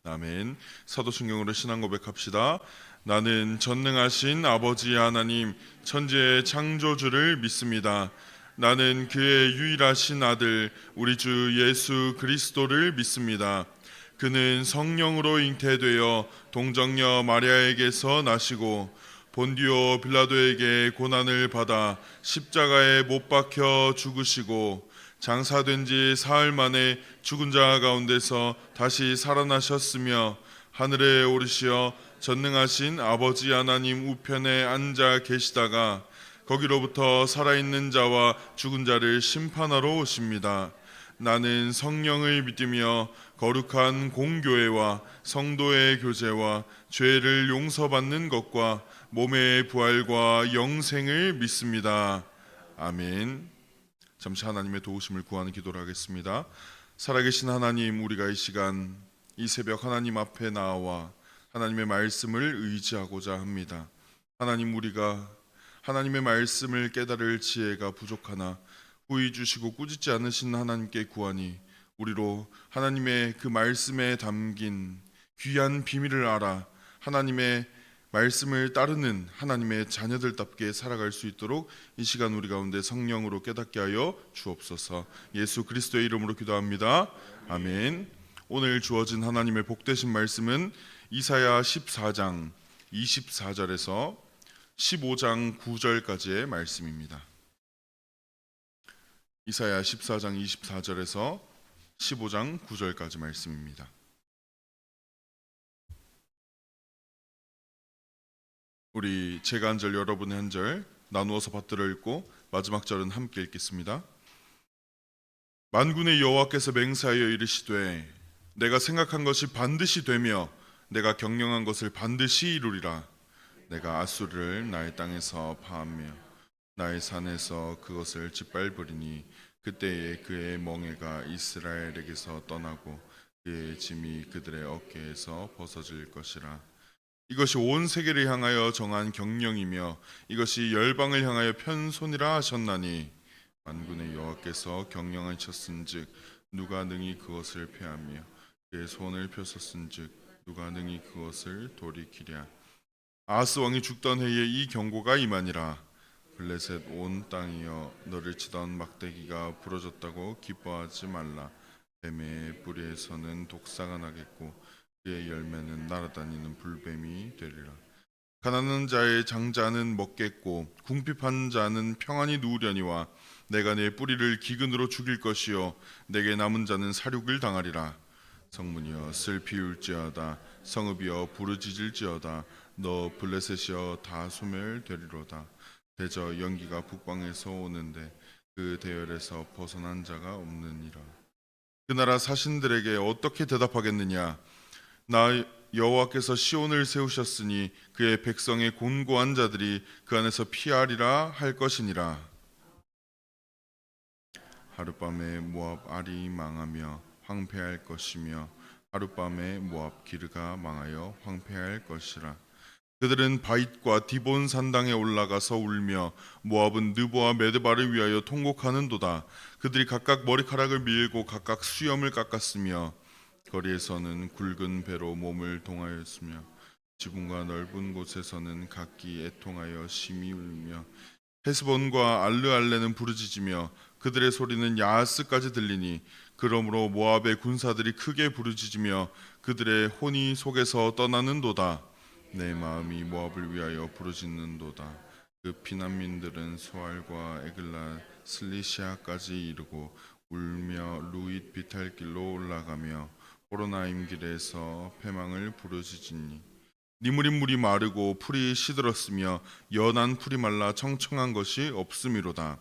아멘. 사도신경으로 신앙 고백합시다. 나는 전능하신 아버지 하나님 천지의 창조주를 믿습니다. 나는 그의 유일하신 아들 우리 주 예수 그리스도를 믿습니다. 그는 성령으로 잉태되어 동정녀 마리아에게서 나시고 본디오 빌라도에게 고난을 받아 십자가에 못 박혀 죽으시고 장사된 지 사흘 만에 죽은 자 가운데서 다시 살아나셨으며 하늘에 오르시어 전능하신 아버지 하나님 우편에 앉아 계시다가 거기로부터 살아있는 자와 죽은 자를 심판하러 오십니다. 나는 성령을 믿으며 거룩한 공교회와 성도의 교제와 죄를 용서받는 것과 몸의 부활과 영생을 믿습니다. 아멘. 잠시 하나님의 도우심을 구하는 기도를 하겠습니다. 살아계신 하나님, 우리가 이 시간 이 새벽 하나님 앞에 나와 하나님의 말씀을 의지하고자 합니다. 하나님, 우리가 하나님의 말씀을 깨달을 지혜가 부족하나 후히 주시고 꾸짖지 않으신 하나님께 구하니 우리로 하나님의 그 말씀에 담긴 귀한 비밀을 알아 하나님의 말씀을 따르는 하나님의 자녀들답게 살아갈 수 있도록 이 시간 우리 가운데 성령으로 깨닫게 하여 주옵소서. 예수 그리스도의 이름으로 기도합니다. 아멘. 오늘 주어진 하나님의 복되신 말씀은 이사야 14장 24절에서 15장 9절까지의 말씀입니다. 이사야 14장 24절에서 15장 9절까지 말씀입니다. 우리 제가 한 절 여러분의 한 절 나누어서 받들어 읽고 마지막 절은 함께 읽겠습니다. 만군의 여호와께서 맹세하여 이르시되 내가 생각한 것이 반드시 되며 내가 경영한 것을 반드시 이루리라. 내가 아수르를 나의 땅에서 파하며 나의 산에서 그것을 짓밟으리니 그때에 그의 멍에가 이스라엘에게서 떠나고 그의 짐이 그들의 어깨에서 벗어질 것이라. 이것이 온 세계를 향하여 정한 경령이며 이것이 열방을 향하여 편손이라 하셨나니 만군의 여호와께서 경영하셨은즉 누가 능히 그것을 폐하며 그의 손을 펴섰은즉 누가 능히 그것을 돌이키랴. 아하스 왕이 죽던 해에 이 경고가 임하니라. 블레셋 온 땅이여 너를 치던 막대기가 부러졌다고 기뻐하지 말라. 뱀의 뿌리에서는 독사가 나겠고 그의 열매는 날아다니는 불뱀이 되리라. 가난한 자의 장자는 먹겠고 궁핍한 자는 평안히 누우려니와 내가 내 뿌리를 기근으로 죽일 것이요 내게 남은 자는 사륙을 당하리라. 성문이여 슬피 울지어다 성읍이여 부르짖을지어다 너 블레셋이여 다 소멸되리로다. 대저 연기가 북방에서 오는데 그 대열에서 벗어난 자가 없느니라. 그 나라 사신들에게 어떻게 대답하겠느냐. 나 여호와께서 시온을 세우셨으니 그의 백성의 곤고한 자들이 그 안에서 피하리라 할 것이니라. 하룻밤에 모압 알이 망하며 황폐할 것이며 하룻밤에 모압 기르가 망하여 황폐할 것이라. 그들은 바잇과 디본 산당에 올라가서 울며 모압은 느보와 메드바를 위하여 통곡하는도다. 그들이 각각 머리카락을 밀고 각각 수염을 깎았으며 거리에서는 굵은 배로 몸을 동하였으며 지붕과 넓은 곳에서는 각기 애통하여 심히 울며 헤스본과 알르알레는 부르짖으며 그들의 소리는 야하스까지 들리니 그러므로 모압의 군사들이 크게 부르짖으며 그들의 혼이 속에서 떠나는도다. 내 마음이 모압을 위하여 부르짖는도다. 그 피난민들은 소알과 에글라 슬리시아까지 이르고 울며 루잇 비탈길로 올라가며 호로나임 길에서 패망을 부르짖으니 니무린 물이 마르고 풀이 시들었으며 연한 풀이 말라 청청한 것이 없음이로다.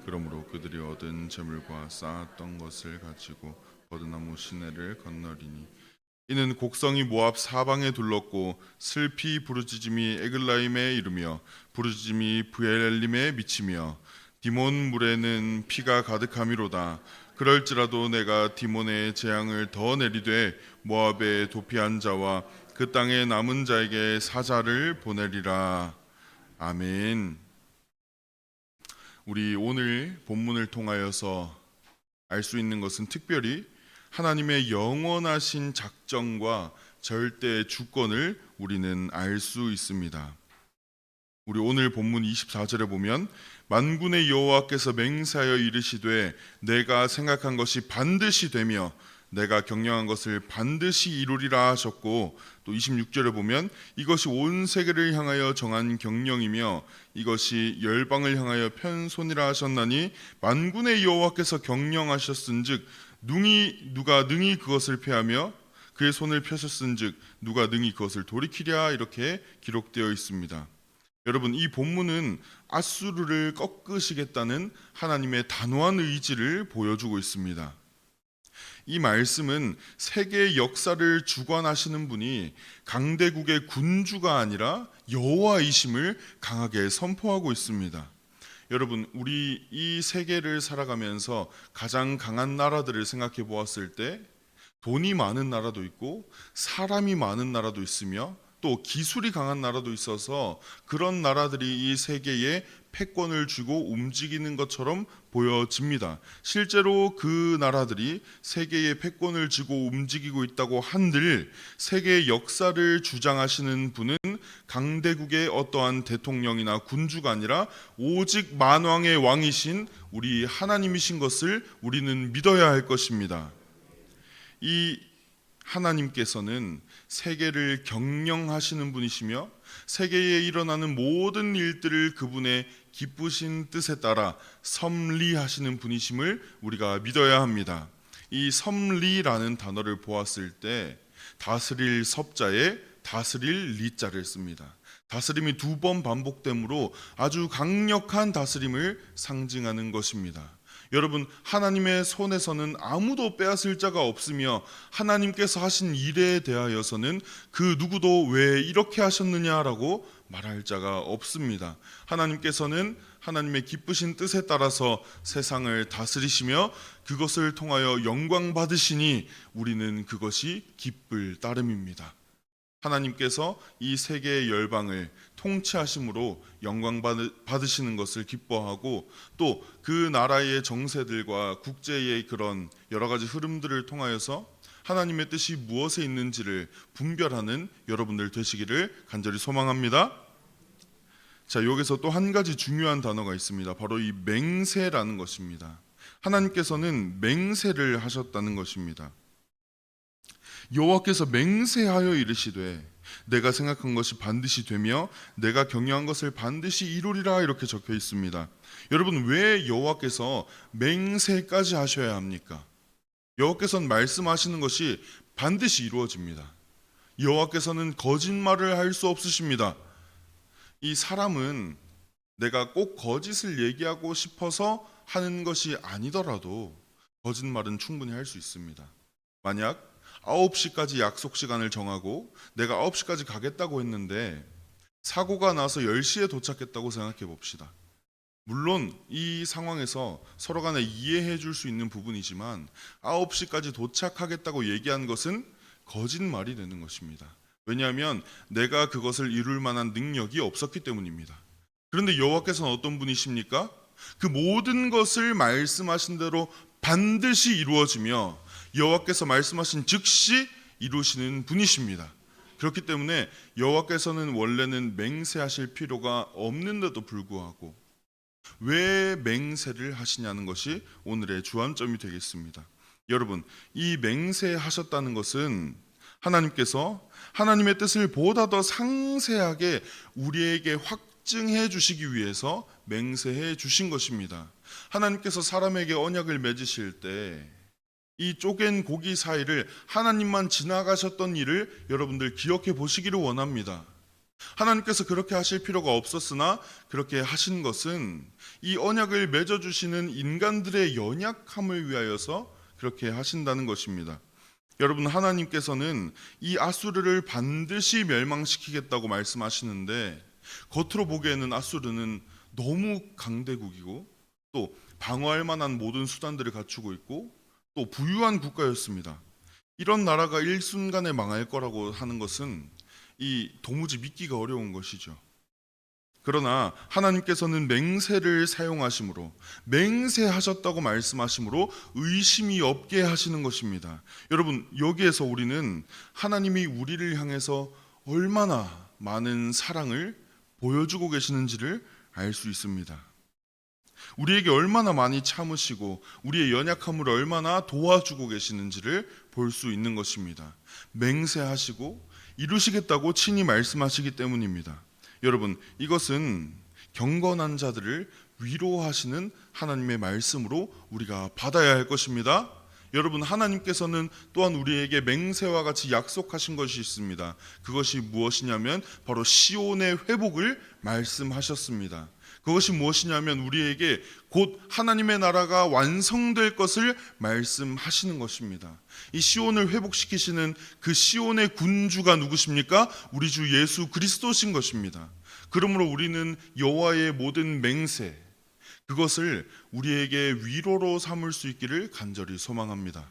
그러므로 그들이 얻은 재물과 쌓았던 것을 가지고 버드나무 시내를 건너리니 이는 곡성이 모압 사방에 둘렀고 슬피 부르짖음이 에글라임에 이르며 부르짖음이 브엘림에 미치며 디몬 물에는 피가 가득함이로다. 그럴지라도 내가 디몬의 재앙을 더 내리되 모압의 도피한 자와 그 땅에 남은 자에게 사자를 보내리라. 아멘. 우리 오늘 본문을 통하여서 알 수 있는 것은 특별히 하나님의 영원하신 작정과 절대 주권을 우리는 알 수 있습니다. 우리 오늘 본문 24절에 보면 만군의 여호와께서 맹세하여 이르시되 내가 생각한 것이 반드시 되며 내가 경영한 것을 반드시 이루리라 하셨고, 또 26절에 보면 이것이 온 세계를 향하여 정한 경영이며 이것이 열방을 향하여 편손이라 하셨나니 만군의 여호와께서 경영하셨은즉 누가 능히 그것을 패하며 그의 손을 펴셨은즉 누가 능히 그것을 돌이키랴, 이렇게 기록되어 있습니다. 여러분, 이 본문은 아수르를 꺾으시겠다는 하나님의 단호한 의지를 보여주고 있습니다. 이 말씀은 세계의 역사를 주관하시는 분이 강대국의 군주가 아니라 여호와이심을 강하게 선포하고 있습니다. 여러분, 우리 이 세계를 살아가면서 가장 강한 나라들을 생각해 보았을 때 돈이 많은 나라도 있고 사람이 많은 나라도 있으며 또 기술이 강한 나라도 있어서 그런 나라들이 이 세계에 패권을 쥐고 움직이는 것처럼 보여집니다. 실제로 그 나라들이 세계의 패권을 쥐고 움직이고 있다고 한들 세계의 역사를 주장하시는 분은 강대국의 어떠한 대통령이나 군주가 아니라 오직 만왕의 왕이신 우리 하나님이신 것을 우리는 믿어야 할 것입니다. 이 하나님께서는 세계를 경영하시는 분이시며 세계에 일어나는 모든 일들을 그분의 기쁘신 뜻에 따라 섭리하시는 분이심을 우리가 믿어야 합니다. 이 섭리라는 단어를 보았을 때 다스릴 섭자에 다스릴 리자를 씁니다. 다스림이 2번 반복되므로 아주 강력한 다스림을 상징하는 것입니다. 여러분, 하나님의 손에서는 아무도 빼앗을 자가 없으며 하나님께서 하신 일에 대하여서는 그 누구도 왜 이렇게 하셨느냐라고 말할 자가 없습니다. 하나님께서는 하나님의 기쁘신 뜻에 따라서 세상을 다스리시며 그것을 통하여 영광 받으시니 우리는 그것이 기쁠 따름입니다. 하나님께서 이 세계의 열방을 통치하심으로 영광 받으시는 것을 기뻐하고 또 그 나라의 정세들과 국제의 그런 여러 가지 흐름들을 통하여서 하나님의 뜻이 무엇에 있는지를 분별하는 여러분들 되시기를 간절히 소망합니다. 자, 여기서 또 한 가지 중요한 단어가 있습니다. 바로 이 맹세라는 것입니다. 하나님께서는 맹세를 하셨다는 것입니다. 여호와께서 맹세하여 이르시되 내가 생각한 것이 반드시 되며 내가 경영한 것을 반드시 이루리라, 이렇게 적혀 있습니다. 여러분, 왜 여호와께서 맹세까지 하셔야 합니까? 여호와께서는 말씀하시는 것이 반드시 이루어집니다. 여호와께서는 거짓말을 할 수 없으십니다. 이 사람은 내가 꼭 거짓을 얘기하고 싶어서 하는 것이 아니더라도 거짓말은 충분히 할 수 있습니다. 만약 9시까지 약속 시간을 정하고 내가 9시까지 가겠다고 했는데 사고가 나서 10시에 도착했다고 생각해 봅시다. 물론 이 상황에서 서로 간에 이해해 줄 수 있는 부분이지만 9시까지 도착하겠다고 얘기한 것은 거짓말이 되는 것입니다. 왜냐하면 내가 그것을 이룰 만한 능력이 없었기 때문입니다. 그런데 여호와께서는 어떤 분이십니까? 그 모든 것을 말씀하신 대로 반드시 이루어지며 여호와께서 말씀하신 즉시 이루시는 분이십니다. 그렇기 때문에 여호와께서는 원래는 맹세하실 필요가 없는데도 불구하고 왜 맹세를 하시냐는 것이 오늘의 주안점이 되겠습니다. 여러분, 이 맹세하셨다는 것은 하나님께서 하나님의 뜻을 보다 더 상세하게 우리에게 확증해 주시기 위해서 맹세해 주신 것입니다. 하나님께서 사람에게 언약을 맺으실 때 이 쪼갠 고기 사이를 하나님만 지나가셨던 일을 여러분들 기억해 보시기를 원합니다. 하나님께서 그렇게 하실 필요가 없었으나 그렇게 하신 것은 이 언약을 맺어주시는 인간들의 연약함을 위하여서 그렇게 하신다는 것입니다. 여러분, 하나님께서는 이 아수르를 반드시 멸망시키겠다고 말씀하시는데 겉으로 보기에는 아수르는 너무 강대국이고 또 방어할 만한 모든 수단들을 갖추고 있고 또 부유한 국가였습니다. 이런 나라가 일순간에 망할 거라고 하는 것은 이 도무지 믿기가 어려운 것이죠. 그러나 하나님께서는 맹세를 사용하심으로, 맹세하셨다고 말씀하심으로 의심이 없게 하시는 것입니다. 여러분, 여기에서 우리는 하나님이 우리를 향해서 얼마나 많은 사랑을 보여주고 계시는지를 알 수 있습니다. 우리에게 얼마나 많이 참으시고 우리의 연약함을 얼마나 도와주고 계시는지를 볼 수 있는 것입니다. 맹세하시고 이루시겠다고 친히 말씀하시기 때문입니다. 여러분, 이것은 경건한 자들을 위로하시는 하나님의 말씀으로 우리가 받아야 할 것입니다. 여러분, 하나님께서는 또한 우리에게 맹세와 같이 약속하신 것이 있습니다. 그것이 무엇이냐면 바로 시온의 회복을 말씀하셨습니다. 그것이 무엇이냐면 우리에게 곧 하나님의 나라가 완성될 것을 말씀하시는 것입니다. 이 시온을 회복시키시는 그 시온의 군주가 누구십니까? 우리 주 예수 그리스도신 것입니다. 그러므로 우리는 여호와의 모든 맹세, 그것을 우리에게 위로로 삼을 수 있기를 간절히 소망합니다.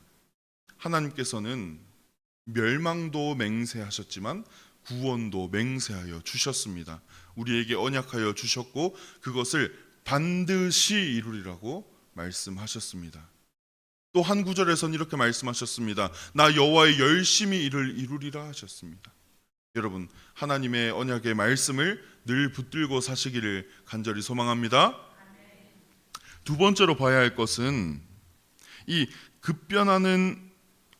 하나님께서는 멸망도 맹세하셨지만 구원도 맹세하여 주셨습니다. 우리에게 언약하여 주셨고 그것을 반드시 이루리라고 말씀하셨습니다. 또 한 구절에서는 이렇게 말씀하셨습니다. 나 여호와의 열심히 일을 이루리라 하셨습니다. 여러분, 하나님의 언약의 말씀을 늘 붙들고 사시기를 간절히 소망합니다. 두 번째로 봐야 할 것은 이 급변하는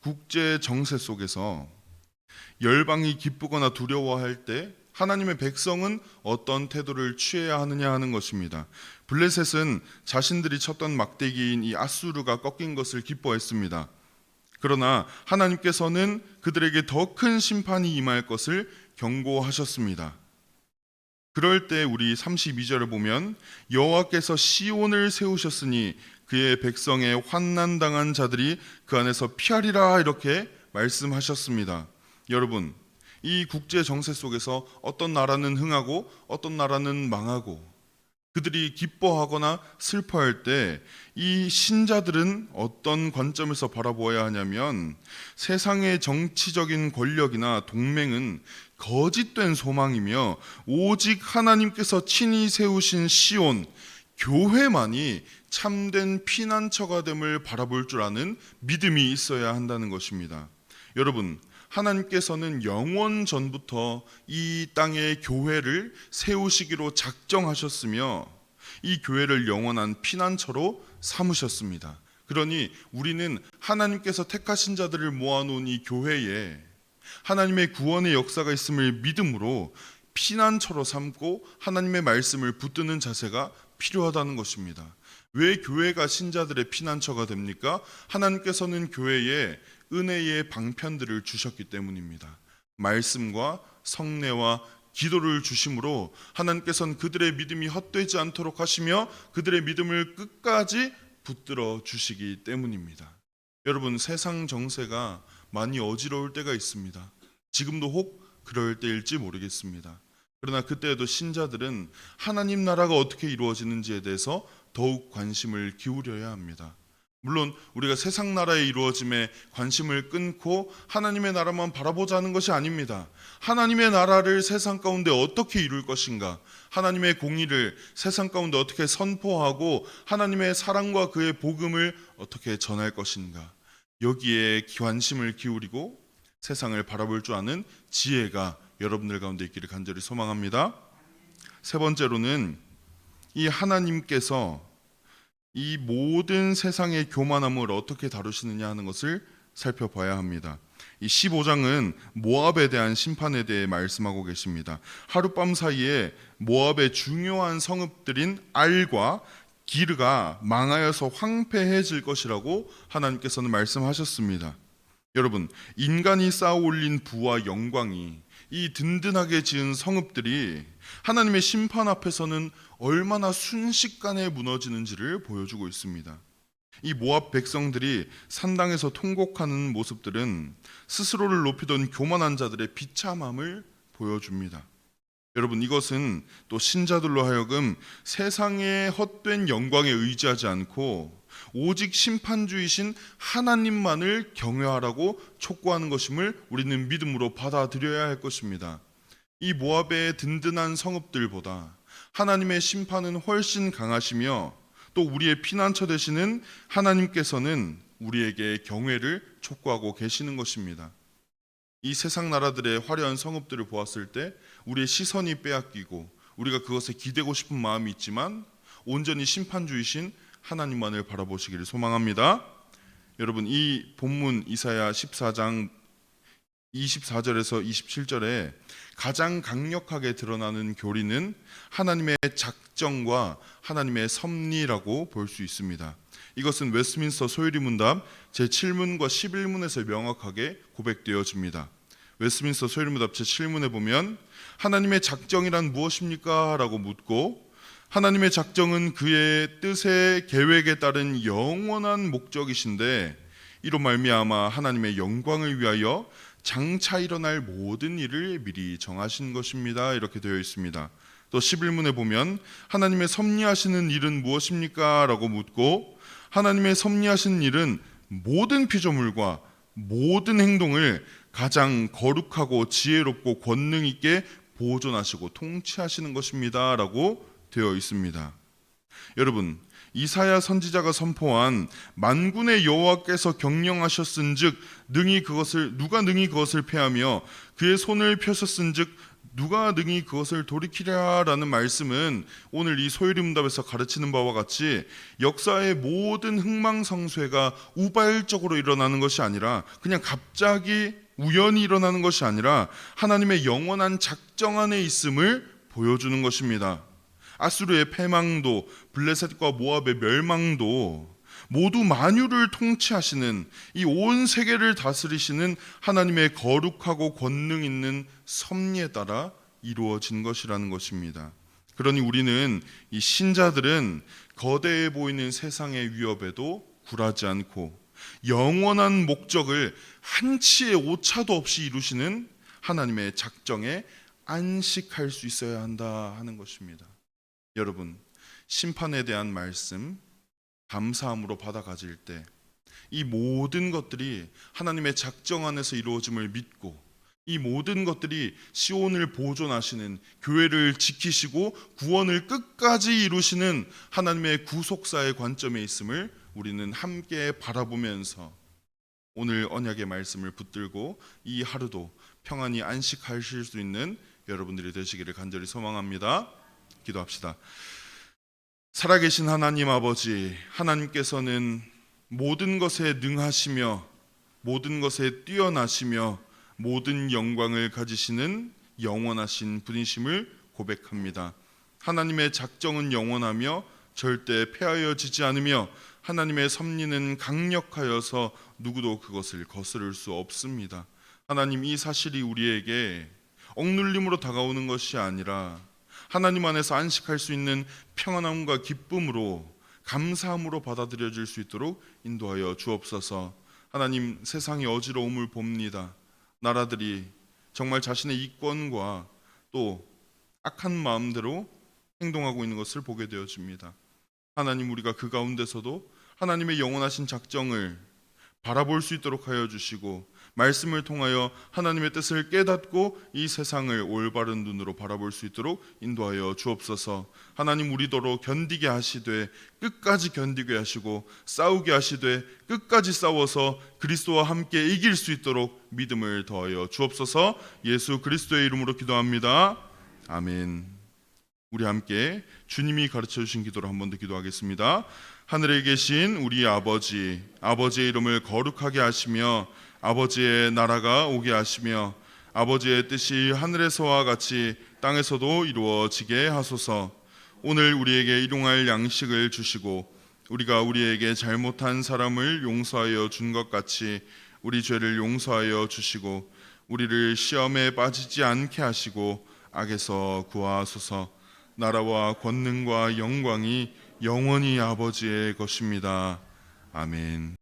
국제 정세 속에서 열방이 기쁘거나 두려워할 때 하나님의 백성은 어떤 태도를 취해야 하느냐 하는 것입니다. 블레셋은 자신들이 쳤던 막대기인 이 아수르가 꺾인 것을 기뻐했습니다. 그러나 하나님께서는 그들에게 더 큰 심판이 임할 것을 경고하셨습니다. 그럴 때 우리 32절을 보면 여호와께서 시온을 세우셨으니 그의 백성의 환난당한 자들이 그 안에서 피하리라 이렇게 말씀하셨습니다. 여러분, 이 국제 정세 속에서 어떤 나라는 흥하고 어떤 나라는 망하고 그들이 기뻐하거나 슬퍼할 때 이 신자들은 어떤 관점에서 바라보아야 하냐면 세상의 정치적인 권력이나 동맹은 거짓된 소망이며 오직 하나님께서 친히 세우신 시온, 교회만이 참된 피난처가 됨을 바라볼 줄 아는 믿음이 있어야 한다는 것입니다. 여러분, 하나님께서는 영원 전부터 이 땅에 교회를 세우시기로 작정하셨으며 이 교회를 영원한 피난처로 삼으셨습니다. 그러니 우리는 하나님께서 택하신 자들을 모아놓은 이 교회에 하나님의 구원의 역사가 있음을 믿음으로 피난처로 삼고 하나님의 말씀을 붙드는 자세가 필요하다는 것입니다. 왜 교회가 신자들의 피난처가 됩니까? 하나님께서는 교회에 은혜의 방편들을 주셨기 때문입니다. 말씀과 성례와 기도를 주심으로 하나님께서는 그들의 믿음이 헛되지 않도록 하시며 그들의 믿음을 끝까지 붙들어 주시기 때문입니다. 여러분, 세상 정세가 많이 어지러울 때가 있습니다. 지금도 혹 그럴 때일지 모르겠습니다. 그러나 그때에도 신자들은 하나님 나라가 어떻게 이루어지는지에 대해서 더욱 관심을 기울여야 합니다. 물론 우리가 세상 나라의 이루어짐에 관심을 끊고 하나님의 나라만 바라보자는 것이 아닙니다. 하나님의 나라를 세상 가운데 어떻게 이룰 것인가, 하나님의 공의를 세상 가운데 어떻게 선포하고 하나님의 사랑과 그의 복음을 어떻게 전할 것인가, 여기에 관심을 기울이고 세상을 바라볼 줄 아는 지혜가 여러분들 가운데 있기를 간절히 소망합니다. 세 번째로는 이 하나님께서 이 모든 세상의 교만함을 어떻게 다루시느냐 하는 것을 살펴봐야 합니다. 이 15장은 모압에 대한 심판에 대해 말씀하고 계십니다. 하룻밤 사이에 모압의 중요한 성읍들인 알과 기르가 망하여서 황폐해질 것이라고 하나님께서는 말씀하셨습니다. 여러분, 인간이 쌓아 올린 부와 영광이, 이 든든하게 지은 성읍들이 하나님의 심판 앞에서는 얼마나 순식간에 무너지는지를 보여주고 있습니다. 이 모압 백성들이 산당에서 통곡하는 모습들은 스스로를 높이던 교만한 자들의 비참함을 보여줍니다. 여러분, 이것은 또 신자들로 하여금 세상의 헛된 영광에 의지하지 않고 오직 심판주이신 하나님만을 경외하라고 촉구하는 것임을 우리는 믿음으로 받아들여야 할 것입니다. 이 모압의 든든한 성읍들보다 하나님의 심판은 훨씬 강하시며 또 우리의 피난처 되시는 하나님께서는 우리에게 경외를 촉구하고 계시는 것입니다. 이 세상 나라들의 화려한 성읍들을 보았을 때 우리의 시선이 빼앗기고 우리가 그것에 기대고 싶은 마음이 있지만 온전히 심판주이신 하나님만을 바라보시기를 소망합니다. 여러분, 이 본문 이사야 14장 24절에서 27절에 가장 강력하게 드러나는 교리는 하나님의 작정과 하나님의 섭리라고 볼 수 있습니다. 이것은 웨스트민스터 소유리 문답 제7문과 11문에서 명확하게 고백되어집니다. 웨스트민스터 소유리 문답 제7문에 보면 하나님의 작정이란 무엇입니까? 라고 묻고 하나님의 작정은 그의 뜻의 계획에 따른 영원한 목적이신데 이로 말미암아 하나님의 영광을 위하여 장차 일어날 모든 일을 미리 정하신 것입니다. 이렇게 되어 있습니다. 또 11문에 보면 하나님의 섭리하시는 일은 무엇입니까? 라고 묻고 하나님의 섭리하시는 일은 모든 피조물과 모든 행동을 가장 거룩하고 지혜롭고 권능 있게 보존하시고 통치하시는 것입니다. 라고 되어 있습니다. 여러분, 이사야 선지자가 선포한 만군의 여호와께서 경영하셨은즉 누가 능히 그것을 패하며 그의 손을 펴셨은즉 누가 능히 그것을 돌이키랴라는 말씀은 오늘 이 소유리 문답에서 가르치는 바와 같이 역사의 모든 흥망성쇠가 우발적으로 일어나는 것이 아니라 그냥 갑자기 우연히 일어나는 것이 아니라 하나님의 영원한 작정 안에 있음을 보여주는 것입니다. 아수르의 패망도 블레셋과 모압의 멸망도 모두 만유를 통치하시는 이 온 세계를 다스리시는 하나님의 거룩하고 권능 있는 섭리에 따라 이루어진 것이라는 것입니다. 그러니 우리는 이 신자들은 거대해 보이는 세상의 위협에도 굴하지 않고 영원한 목적을 한치의 오차도 없이 이루시는 하나님의 작정에 안식할 수 있어야 한다 하는 것입니다. 여러분, 심판에 대한 말씀 감사함으로 받아 가질 때 이 모든 것들이 하나님의 작정 안에서 이루어짐을 믿고 이 모든 것들이 시온을 보존하시는 교회를 지키시고 구원을 끝까지 이루시는 하나님의 구속사의 관점에 있음을 우리는 함께 바라보면서 오늘 언약의 말씀을 붙들고 이 하루도 평안히 안식하실 수 있는 여러분들이 되시기를 간절히 소망합니다. 기도합시다. 살아계신 하나님 아버지, 하나님께서는 모든 것에 능하시며 모든 것에 뛰어나시며 모든 영광을 가지시는 영원하신 분이심을 고백합니다. 하나님의 작정은 영원하며 절대 폐하여지지 않으며 하나님의 섭리는 강력하여서 누구도 그것을 거스를 수 없습니다. 하나님, 이 사실이 우리에게 억눌림으로 다가오는 것이 아니라 하나님 안에서 안식할 수 있는 평안함과 기쁨으로 감사함으로 받아들여질 수 있도록 인도하여 주옵소서. 하나님, 세상의 어지러움을 봅니다. 나라들이 정말 자신의 이권과 또 악한 마음대로 행동하고 있는 것을 보게 되어집니다. 하나님, 우리가 그 가운데서도 하나님의 영원하신 작정을 바라볼 수 있도록 하여 주시고 말씀을 통하여 하나님의 뜻을 깨닫고 이 세상을 올바른 눈으로 바라볼 수 있도록 인도하여 주옵소서. 하나님, 우리더러 견디게 하시되 끝까지 견디게 하시고 싸우게 하시되 끝까지 싸워서 그리스도와 함께 이길 수 있도록 믿음을 더하여 주옵소서. 예수 그리스도의 이름으로 기도합니다. 아멘. 우리 함께 주님이 가르쳐 주신 기도로 한 번 더 기도하겠습니다. 하늘에 계신 우리 아버지, 아버지의 이름을 거룩하게 하시며 아버지의 나라가 오게 하시며 아버지의 뜻이 하늘에서와 같이 땅에서도 이루어지게 하소서. 오늘 우리에게 일용할 양식을 주시고 우리가 우리에게 잘못한 사람을 용서하여 준 것 같이 우리 죄를 용서하여 주시고 우리를 시험에 빠지지 않게 하시고 악에서 구하소서. 나라와 권능과 영광이 영원히 아버지의 것입니다. 아멘.